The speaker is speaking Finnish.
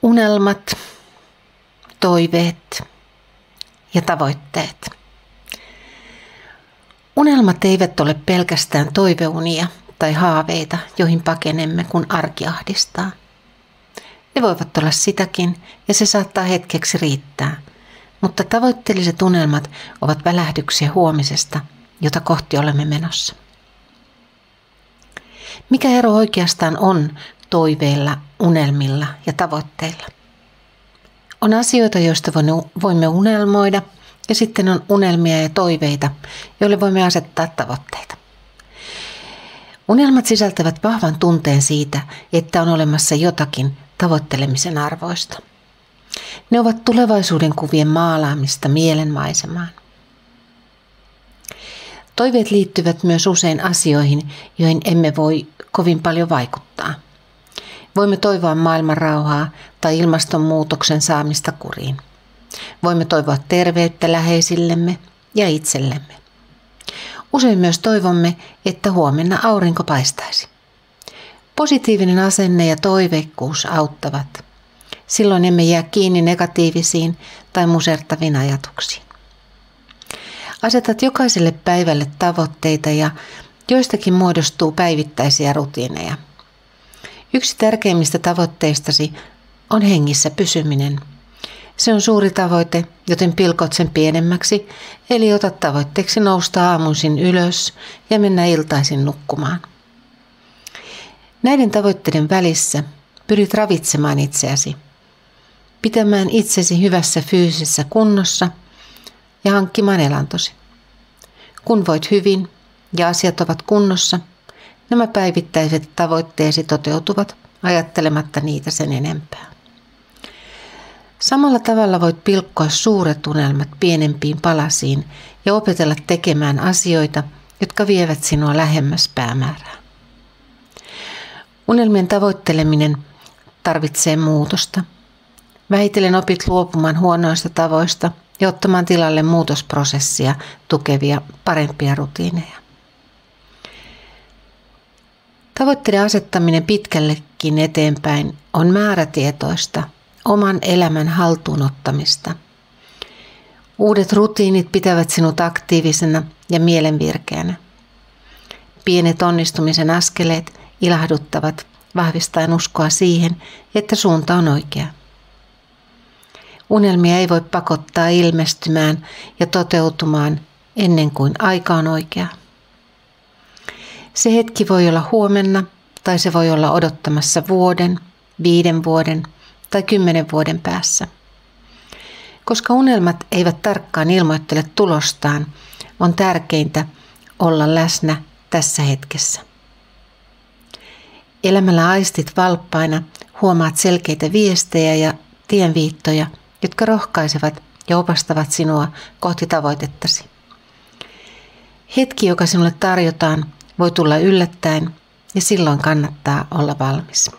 Unelmat, toiveet ja tavoitteet. Unelmat eivät ole pelkästään toiveunia tai haaveita, joihin pakenemme, kun arki ahdistaa. Ne voivat olla sitäkin ja se saattaa hetkeksi riittää, mutta tavoitteelliset unelmat ovat välähdyksiä huomisesta, jota kohti olemme menossa. Mikä ero oikeastaan on toiveilla, unelmilla ja tavoitteilla? On asioita, joista voimme unelmoida, ja sitten on unelmia ja toiveita, joille voimme asettaa tavoitteita. Unelmat sisältävät vahvan tunteen siitä, että on olemassa jotakin tavoittelemisen arvoista. Ne ovat tulevaisuuden kuvien maalaamista mielenmaisemaan. Toiveet liittyvät myös usein asioihin, joihin emme voi kovin paljon vaikuttaa. Voimme toivoa maailman rauhaa tai ilmastonmuutoksen saamista kuriin. Voimme toivoa terveyttä läheisillemme ja itsellemme. Usein myös toivomme, että huomenna aurinko paistaisi. Positiivinen asenne ja toiveikkuus auttavat. Silloin emme jää kiinni negatiivisiin tai musertaviin ajatuksiin. Asetat jokaiselle päivälle tavoitteita ja joistakin muodostuu päivittäisiä rutiineja. Yksi tärkeimmistä tavoitteistasi on hengissä pysyminen. Se on suuri tavoite, joten pilkot sen pienemmäksi, eli otat tavoitteeksi nousta aamuisin ylös ja mennä iltaisin nukkumaan. Näiden tavoitteiden välissä pyrit ravitsemaan itseäsi, pitämään itsesi hyvässä fyysisessä kunnossa ja hankkimaan elantosi. Kun voit hyvin ja asiat ovat kunnossa, nämä päivittäiset tavoitteesi toteutuvat ajattelematta niitä sen enempää. Samalla tavalla voit pilkkoa suuret unelmat pienempiin palasiin ja opetella tekemään asioita, jotka vievät sinua lähemmäs päämäärää. Unelmien tavoitteleminen tarvitsee muutosta. Vähitellen opit luopumaan huonoista tavoista ja ottamaan tilalle muutosprosessia tukevia parempia rutiineja. Tavoitteiden asettaminen pitkällekin eteenpäin on määrätietoista, oman elämän haltuunottamista. Uudet rutiinit pitävät sinut aktiivisena ja mielenvirkeänä. Pienet onnistumisen askeleet ilahduttavat, vahvistaen uskoa siihen, että suunta on oikea. Unelmia ei voi pakottaa ilmestymään ja toteutumaan ennen kuin aika on oikea. Se hetki voi olla huomenna tai se voi olla odottamassa vuoden, 5 vuoden tai 10 vuoden päässä. Koska unelmat eivät tarkkaan ilmoittele tulostaan, on tärkeintä olla läsnä tässä hetkessä. Elämällä aistit valppaina huomaat selkeitä viestejä ja tienviittoja, jotka rohkaisevat ja opastavat sinua kohti tavoitettasi. Hetki, joka sinulle tarjotaan, voi tulla yllättäen ja silloin kannattaa olla valmis.